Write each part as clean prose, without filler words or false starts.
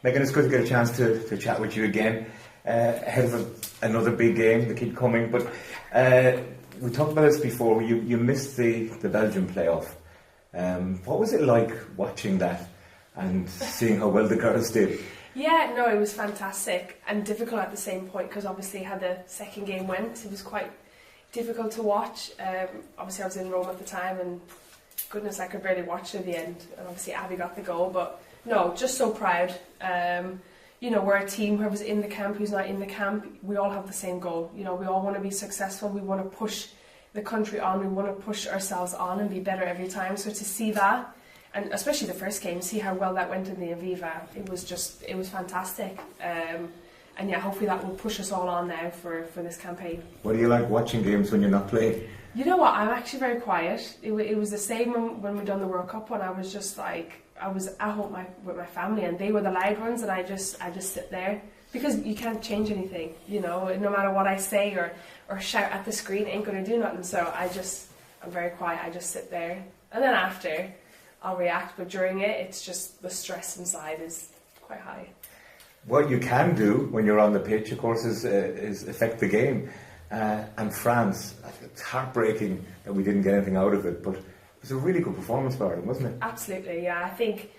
Megan, it's good to get a chance to chat with you again ahead of another big game that keep coming. But we talked about this before. You missed the Belgian playoff. What was it like watching that and seeing how well the girls did? Yeah, no, it was fantastic and difficult at the same point because obviously how the second game went, it was quite difficult to watch. Obviously I was in Rome at the time and goodness, I could barely watch to the end. And obviously Abby got the goal, but no, just so proud. We're a team, whoever's in the camp, who's not in the camp, we all have the same goal. We all want to be successful, we want to push the country on, we want to push ourselves on and be better every time. So to see that, and especially the first game, see how well that went in the Aviva, it was fantastic. And yeah, hopefully that will push us all on now for this campaign. What do you like watching games when you're not playing? You know what, I'm actually very quiet. It was the same when we done the World Cup when I was just like, I was at home with my family and they were the loud ones and I just sit there. Because you can't change anything, no matter what I say or shout at the screen, it ain't going to do nothing. So I'm very quiet, I just sit there. And then after, I'll react, but during it, it's just the stress inside is quite high. What you can do when you're on the pitch, of course, is affect the game. And France, it's heartbreaking that we didn't get anything out of it, but it was a really good performance by them, wasn't it? Absolutely, yeah. I think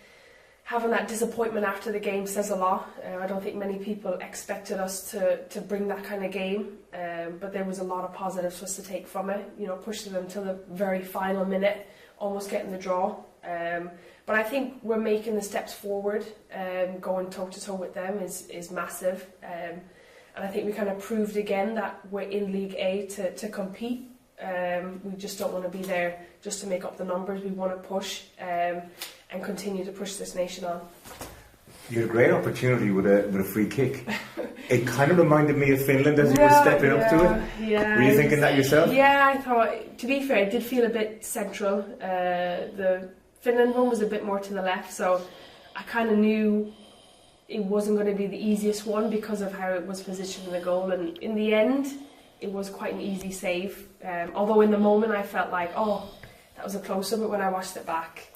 having that disappointment after the game says a lot. I don't think many people expected us to bring that kind of game, but there was a lot of positives for us to take from it. Pushing them to the very final minute, almost getting the draw. But I think we're making the steps forward. Going toe to toe with them is massive. And I think we kind of proved again that we're in League A to compete. We just don't want to be there just to make up the numbers. We want to push and continue to push this nation on. You had a great opportunity with a free kick. It kind of reminded me of Finland as you were stepping up to it. Yeah. Were you thinking that yourself? Yeah, I thought, to be fair, it did feel a bit central. The Finland one was a bit more to the left, so I kind of knew it wasn't going to be the easiest one because of how it was positioned in the goal. And in the end, it was quite an easy save. Although in the moment I felt like, that was a close-up, but when I watched it back...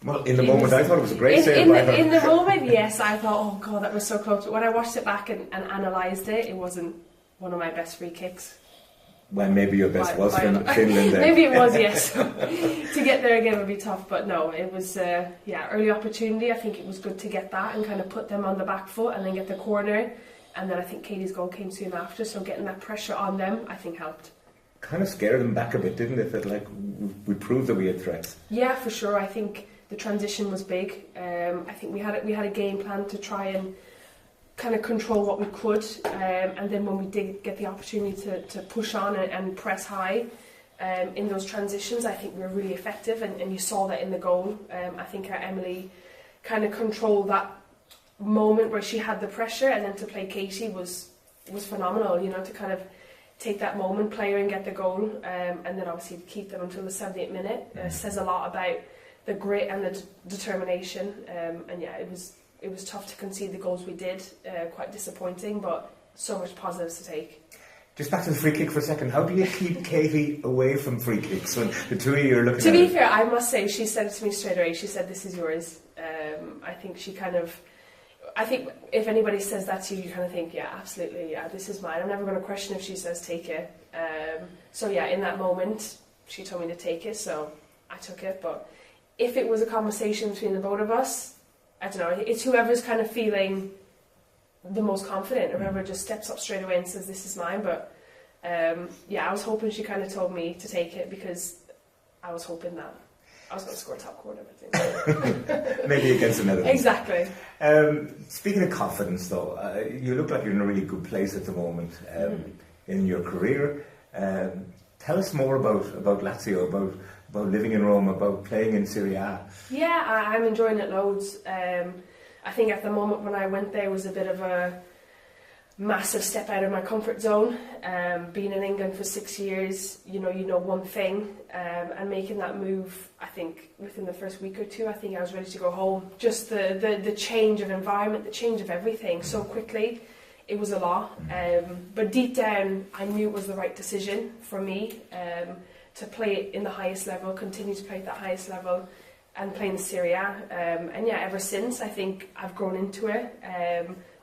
Well, in the moment I thought it was a great save. In the moment, yes, I thought, oh God, that was so close. But when I watched it back and analysed it, it wasn't one of my best free kicks. Well, maybe your best was Finland then. Maybe it was, yes. To get there again would be tough, but no, it was, early opportunity. I think it was good to get that and kind of put them on the back foot and then get the corner. And then I think Katie's goal came soon after, so getting that pressure on them, I think helped. Kind of scared them back a bit, didn't it? That we proved that we had threats. Yeah, for sure. I think the transition was big. I think we had a game plan to try and kind of control what we could, and then when we did get the opportunity to push on and press high in those transitions, I think we were really effective, and you saw that in the goal. I think Emily kind of controlled that moment where she had the pressure, and then to play Katie was phenomenal, to kind of take that moment, play her and get the goal, and then obviously to keep them until the 78th minute says a lot about the grit and the determination, and yeah, it was tough to concede the goals we did, quite disappointing, but so much positives to take. Just back to the free kick for a second. How do you keep Katie away from free kicks when the two of you are looking at it? To be fair, I must say, she said it to me straight away. She said, "This is yours." I think if anybody says that to you, you kind of think, yeah, absolutely, yeah, this is mine. I'm never going to question if she says take it. So yeah, in that moment, she told me to take it, so I took it. But if it was a conversation between the both of us, I don't know, it's whoever's kind of feeling the most confident, or whoever just steps up straight away and says, this is mine. But I was hoping she kind of told me to take it, because I was hoping that I was going to score top corner, I think. Maybe against the Netherlands. Exactly. Speaking of confidence, though, you look like you're in a really good place at the moment in your career. Tell us more about Lazio, about living in Rome, about playing in Serie A. Yeah, I'm enjoying it loads. I think at the moment when I went there was a bit of a massive step out of my comfort zone. Being in England for 6 years, you know one thing, and making that move, I think within the first week or two, I think I was ready to go home. Just the change of environment, the change of everything so quickly, it was a lot. But deep down, I knew it was the right decision for me to play in the highest level, continue to play at the highest level, and playing the Serie A. And yeah, ever since, I think I've grown into it.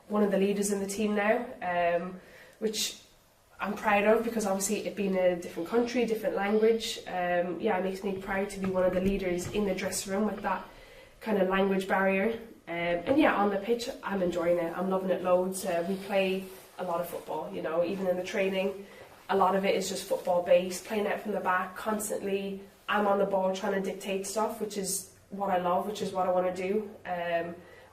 One of the leaders in the team now, which I'm proud of, because obviously it being a different country, different language, it makes me proud to be one of the leaders in the dressing room with that kind of language barrier. And yeah, on the pitch, I'm enjoying it. I'm loving it loads. We play a lot of football, you know, even in the training. A lot of it is just football based, playing out from the back constantly. I'm on the ball trying to dictate stuff, which is what I love, which is what I want to do.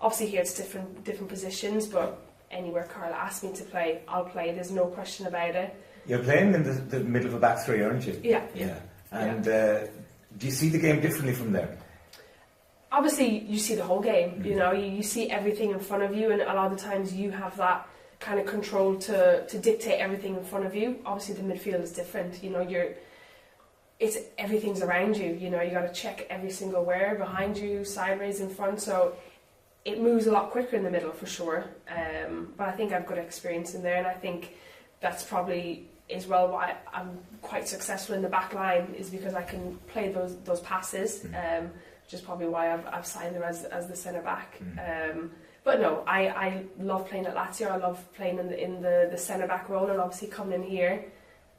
Obviously here it's different positions, but anywhere Carla asks me to play, I'll play. There's no question about it. You're playing in the middle of a back three, aren't you? Yeah. And do you see the game differently from there? Obviously, you see the whole game. You know, you see everything in front of you, and a lot of the times you have that kind of control to dictate everything in front of you. Obviously, the midfield is different. You know, everything's around you. You know, you got to check every single where behind you, sideways, in front. So it moves a lot quicker in the middle for sure. But I think I've got experience in there, and I think that's probably as well why I'm quite successful in the back line, is because I can play those passes. Which is probably why I've signed there as the centre back. But no, I love playing at Lazio. I love playing in the centre back role, and obviously coming in here,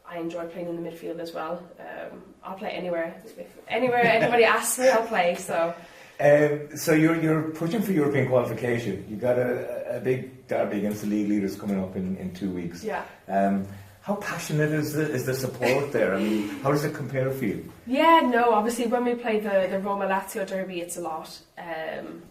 I enjoy playing in the midfield as well. I'll play anywhere. Anywhere anybody asks me, I'll play. So you're pushing for European qualification. You got a big derby against the league leaders coming up in 2 weeks. Yeah. How passionate is the support there? I mean, how does it compare for you? Yeah, no, obviously when we play the Roma Lazio derby, it's a lot.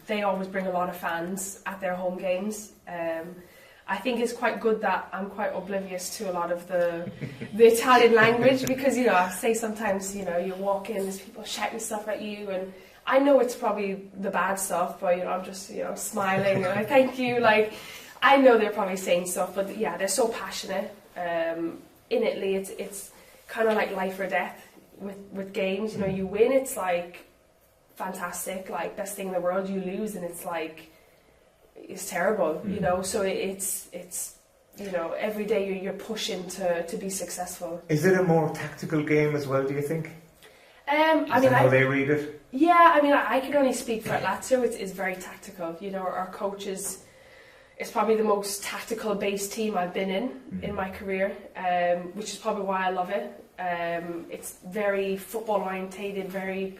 They always bring a lot of fans at their home games. I think it's quite good that I'm quite oblivious to a lot of the Italian language, because, you know, I say sometimes, you know, you walk in, there's people shouting stuff at you, and I know it's probably the bad stuff, but, you know, I'm just, you know, smiling and like, thank you. Like, I know they're probably saying stuff, but yeah, they're so passionate. In Italy, it's kind of like life or death with games. You know, you win, it's like fantastic, like best thing in the world. You lose, and it's like it's terrible. You know, so it's you know, every day you're pushing to be successful. Is it a more tactical game as well, do you think? I mean, how they read it? Yeah, I mean, I can only speak for Lazio. It's very tactical. You know, our coaches. It's probably the most tactical based team I've been in my career, which is probably why I love it. It's very football orientated, very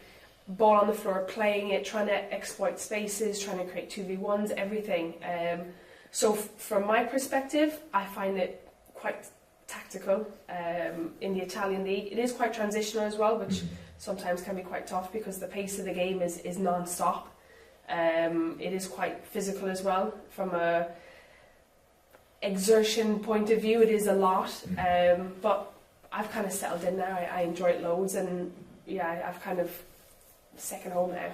ball on the floor, playing it, trying to exploit spaces, trying to create 2v1s, everything. So from my perspective, I find it quite tactical. In the Italian league, it is quite transitional as well, which sometimes can be quite tough because the pace of the game is non-stop. It is quite physical as well. From a exertion point of view, it is a lot. But I've kind of settled in now. I enjoy it loads, and yeah, I've kind of second home now.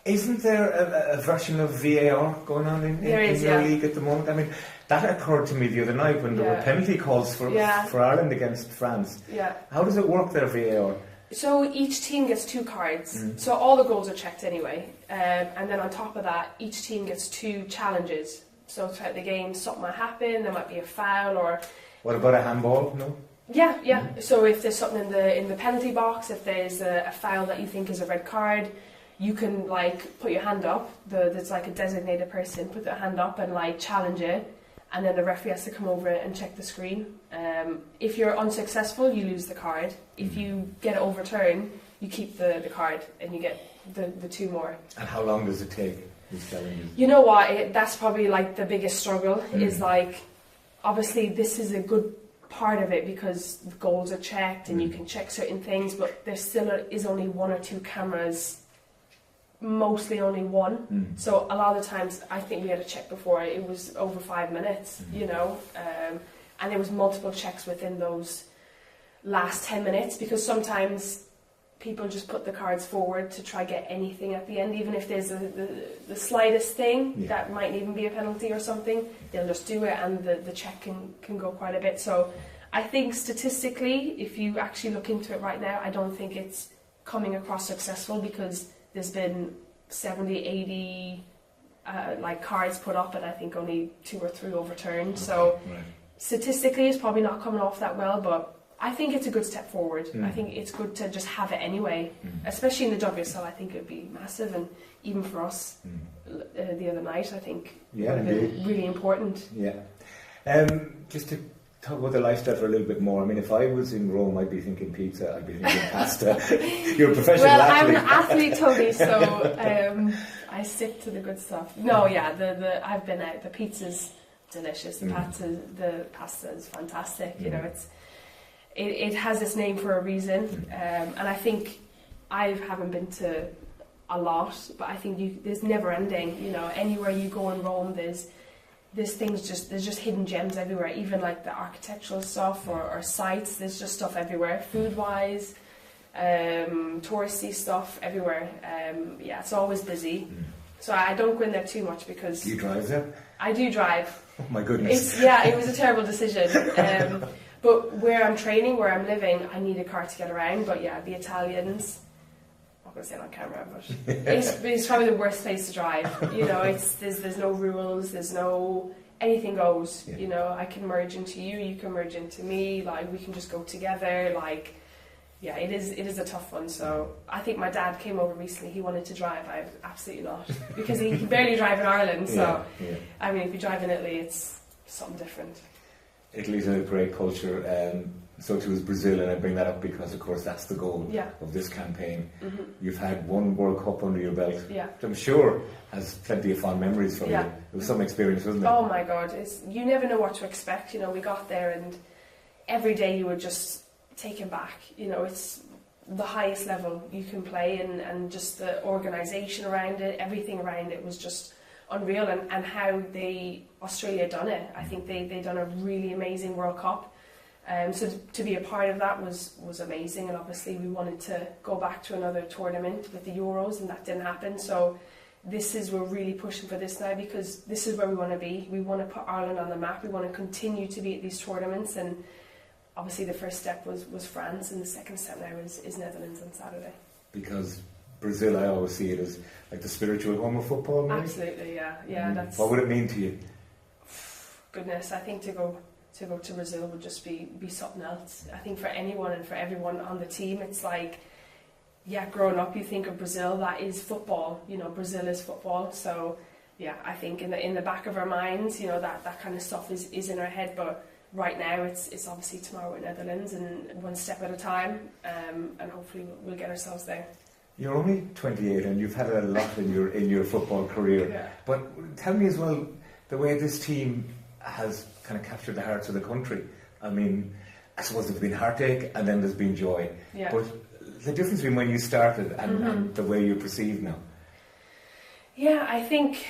Isn't there a version of VAR going on in your league at the moment? I mean, that occurred to me the other night when there were penalty calls for Ireland against France. Yeah. How does it work there, VAR? So each team gets 2 cards. So all the goals are checked anyway. And then on top of that, each team gets 2 challenges. So throughout the game, something might happen. There might be a foul or... What about a handball? No? Yeah. So if there's something in the penalty box, if there's a foul that you think is a red card, you can like put your hand up. There's like a designated person, put their hand up and like challenge it. And then the referee has to come over and check the screen. If you're unsuccessful, you lose the card. If you get it overturned, you keep the card and you get the 2 more. And how long does it take, these challenges? You know what? That's probably like the biggest struggle. Is like, obviously this is a good part of it because the goals are checked and you can check certain things, but there still is only 1 or 2 cameras. Mostly only 1. So a lot of the times I think we had a check before it was over 5 minutes, you know, and there was multiple checks within those last 10 minutes, because sometimes people just put the cards forward to try get anything at the end, even if there's the slightest thing that might even be a penalty or something, they'll just do it, and the check can go quite a bit. So I think statistically, if you actually look into it right now, I don't think it's coming across successful, because there's been 70, 80 like cards put up, and I think only 2 or 3 overturned. So statistically, it's probably not coming off that well, but I think it's a good step forward. I think it's good to just have it anyway, especially in the WSL. I think it would be massive, and even for us the other night, I think it would have been really important. Yeah. Just to talk about the lifestyle for a little bit more. I mean, if I was in Rome, I'd be thinking pizza, I'd be thinking pasta. You're a professional athlete. I'm an athlete, Tony, so I stick to the good stuff. No, yeah, I've been out. The pizza's delicious. The pasta is fantastic. You know, it has its name for a reason, and I think I haven't been to a lot, but I think there's never ending. You know, anywhere you go in Rome, there's just hidden gems everywhere. Even like the architectural stuff or sites, there's just stuff everywhere. Food wise, touristy stuff everywhere. Yeah, it's always busy. So I don't go in there too much because. Do you drive there? I do drive. Oh my goodness. It was a terrible decision. But where I'm training, where I'm living, I need a car to get around. But yeah, the Italians, I'm not going to say it on camera, but it's probably the worst place to drive. You know, there's no rules, there's no, anything goes. Yeah. You know, I can merge into you, you can merge into me, like we can just go together. Like, yeah, it is a tough one. So I think my dad came over recently, he wanted to drive. I absolutely not, because he can barely drive in Ireland. So I mean, if you drive in Italy, it's something different. Italy's a great culture, so too is Brazil, and I bring that up because, of course, that's the goal of this campaign. You've had one World Cup under your belt, which I'm sure has plenty of fond memories from you. It was some experience, wasn't it? Oh my God, you never know what to expect. You know, we got there and every day you were just taken back. You know, it's the highest level you can play, and just the organisation around it, everything around it was just unreal, and how Australia done it. I think they done a really amazing World Cup. So to be a part of that was amazing, and obviously we wanted to go back to another tournament with the Euros, and that didn't happen. So we're really pushing for this now, because this is where we want to be. We want to put Ireland on the map. We want to continue to be at these tournaments, and obviously the first step was France, and the second step now is Netherlands on Saturday. Because Brazil, I always see it as like the spiritual home of football, maybe? Absolutely, yeah. That's, what would it mean to you? Goodness, I think to go to Brazil would just be something else. I think for anyone and for everyone on the team, it's like, yeah, growing up you think of Brazil, that is football. You know, Brazil is football. So yeah, I think in the back of our minds, you know, that kind of stuff is in our head. But right now, it's obviously tomorrow in Netherlands, and one step at a time, and hopefully we'll get ourselves there. You're only 28 and you've had a lot in your football career. Yeah. But tell me as well, the way this team has kind of captured the hearts of the country. I mean, I suppose there's been heartache and then there's been joy. Yeah. But the difference between when you started and the way you're perceived now. Yeah, I think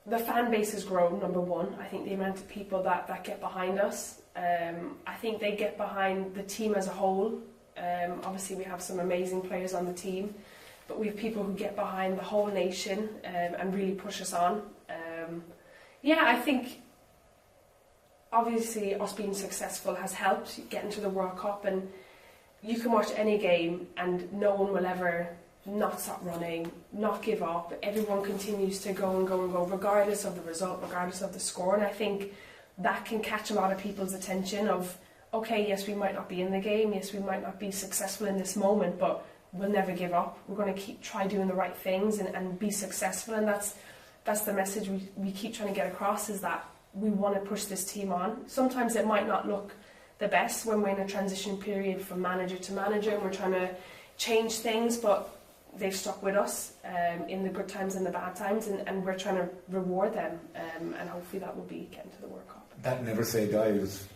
the fan base has grown, number one. I think the amount of people that get behind us, I think they get behind the team as a whole. Obviously we have some amazing players on the team, but we have people who get behind the whole nation and really push us on. I think obviously us being successful has helped getting to the World Cup, and you can watch any game and no one will ever not stop running, not give up. Everyone continues to go and go and go, regardless of the result, regardless of the score. And I think that can catch a lot of people's attention of, okay, yes, we might not be in the game, yes, we might not be successful in this moment, but we'll never give up. We're going to try doing the right things and be successful. And that's the message we keep trying to get across, is that we want to push this team on. Sometimes it might not look the best when we're in a transition period from manager to manager and we're trying to change things, but they've stuck with us in the good times and the bad times, and we're trying to reward them, and hopefully that will be getting to the World Cup. That never say die was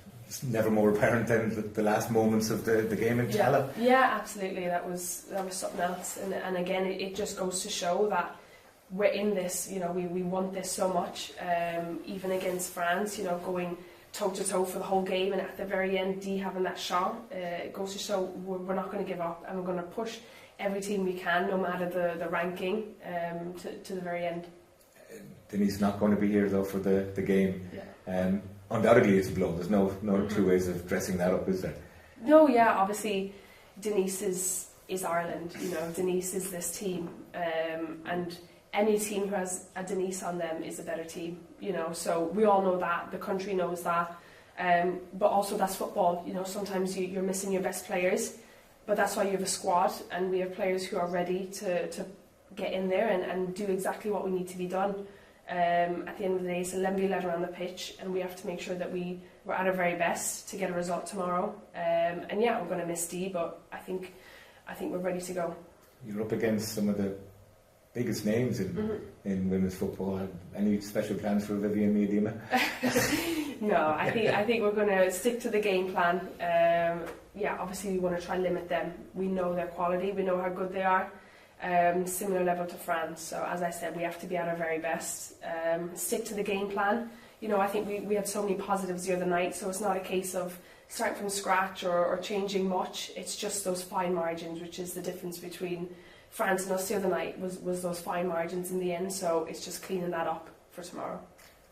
never more apparent than the last moments of the game in Cala. Yeah, absolutely. That was something else, and again it just goes to show that we're in this. You know, we want this so much, even against France. You know, going toe to toe for the whole game, and at the very end, Dee having that shot, it goes to show we're not going to give up, and we're going to push every team we can, no matter the ranking, to the very end. Denise's not going to be here though for the game. Yeah. Undoubtedly it's a blow. There's no two ways of dressing that up, is there? No, yeah. Obviously, Denise is Ireland. You know, Denise is this team, and any team who has a Denise on them is a better team. You know, so we all know that. The country knows that. But also that's football. You know, sometimes you're missing your best players, but that's why you have a squad, and we have players who are ready to get in there and do exactly what we need to be done. At the end of the day, it's 11v11 around the pitch, and we have to make sure that we're at our very best to get a result tomorrow. And yeah, we're going to miss Dee, but I think we're ready to go. You're up against some of the biggest names in women's football. Any special plans for Vivian Miedema? No, I think we're going to stick to the game plan. Yeah, obviously we want to try and limit them. We know their quality, we know how good they are. Similar level to France. So as I said, we have to be at our very best. Stick to the game plan. You know, I think we had so many positives the other night, so it's not a case of starting from scratch or changing much. It's just those fine margins, which is the difference between France and us the other night, was those fine margins in the end. So it's just cleaning that up for tomorrow.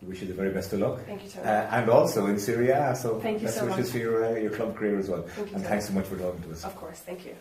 We wish you the very best of luck. Thank you, Tony. And also in Serie A, so thank you best so wishes much for your club career as well. Thank you, and Tony. Thanks so much for talking to us. Of course, thank you.